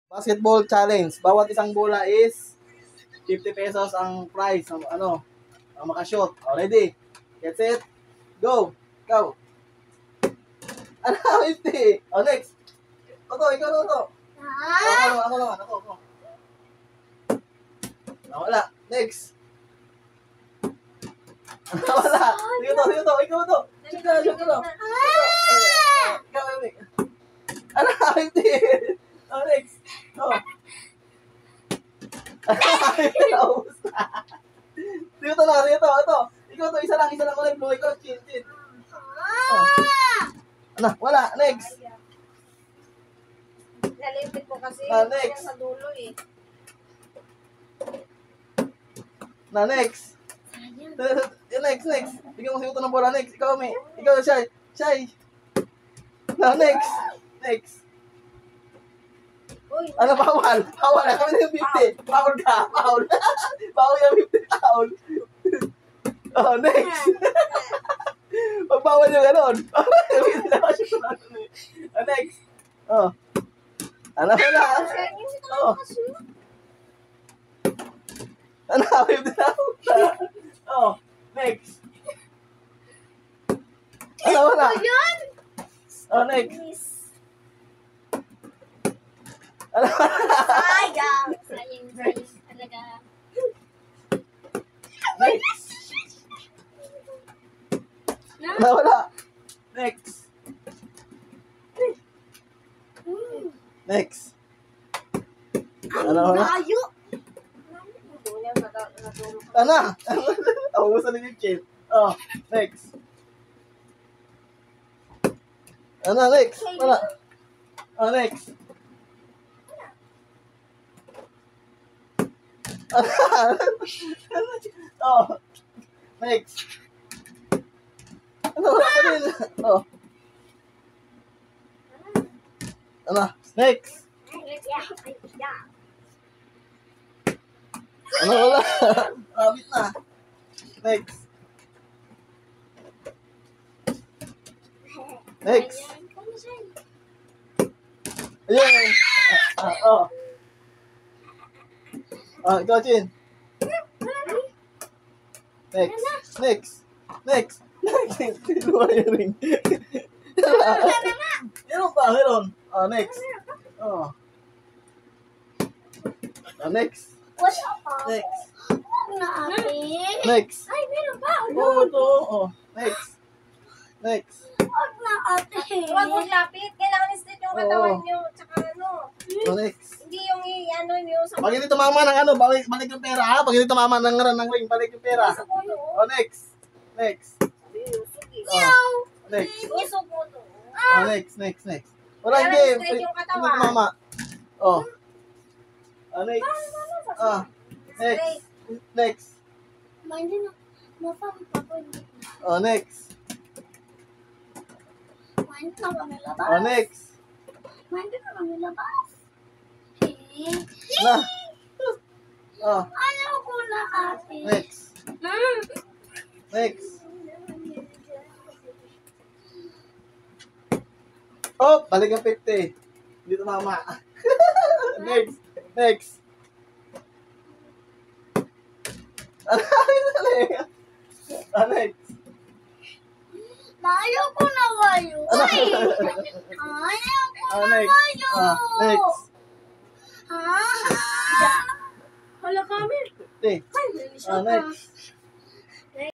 Basketball challenge. Bawat isang bola is 50 pesos ang prize. Ang makashoot. Ready? Get set. Go. Go. Ano? 50. Next. Ikaw. Ako naman. Ako. Wala. Next. Wala. Sige to. Ikaw to. Shoot ka. Ikaw, Amy. Ano? 50. Next. Dito na. Ito. Ikaw to. Isa lang ulit. Blue. Ikaw. Chin. Ano? Wala. Next. Nalipit ko kasi next. sa dulo eh. Next. Next. Bigyan mo si Uto ng bola. Next. Ikaw, May. Ikaw, Shy. Next. Uy, Ano, bawal. Kami na yung 50. Bawal ka. Bawal yung 50. Next. Pag bawal yung ganon. Next. Ano, wala. Ano, 50 na. Next. Ano, wala. Next. Ano, sayang talaga. next. Ano, wala. Next. Ano, wala. Layo. Ano? Ubusan din yung chin. Next. Ano, next? Wala. Next. Next. Ano, wala ka din. Ano, next. Ano, wala. Rabit na. Next. Ayun. Ikaw, Chin. Next. Luha yung ring. Meron pa. Next. Next. Wala pa. Next. Huwag na ate. Next. Ay, meron pa. Ito. Next. Huwag na ate. Huwag mo lapit. Kailangan straight yung katawan nyo. Tsaka Next. hindi yung nyo sa Pag hindi tumama ng balik yung pera, ha? Pag hindi tumama ng ring, balik yung pera. Next. Next. Isog mo to. Next. Wala game. straight yung Hindi katawan. tumama. Next. Next. Hindi na. Mapang papunit. Next. Hindi na kami labas. Next. Hindi na kami labas. Na. Ayaw ko na ate. Next. Next. Balik ang 50. Hindi tumama. Next. Next. Next. Ayaw ko na kayo. Ayaw ko na kayo. Next. Hala kami. 50. Next.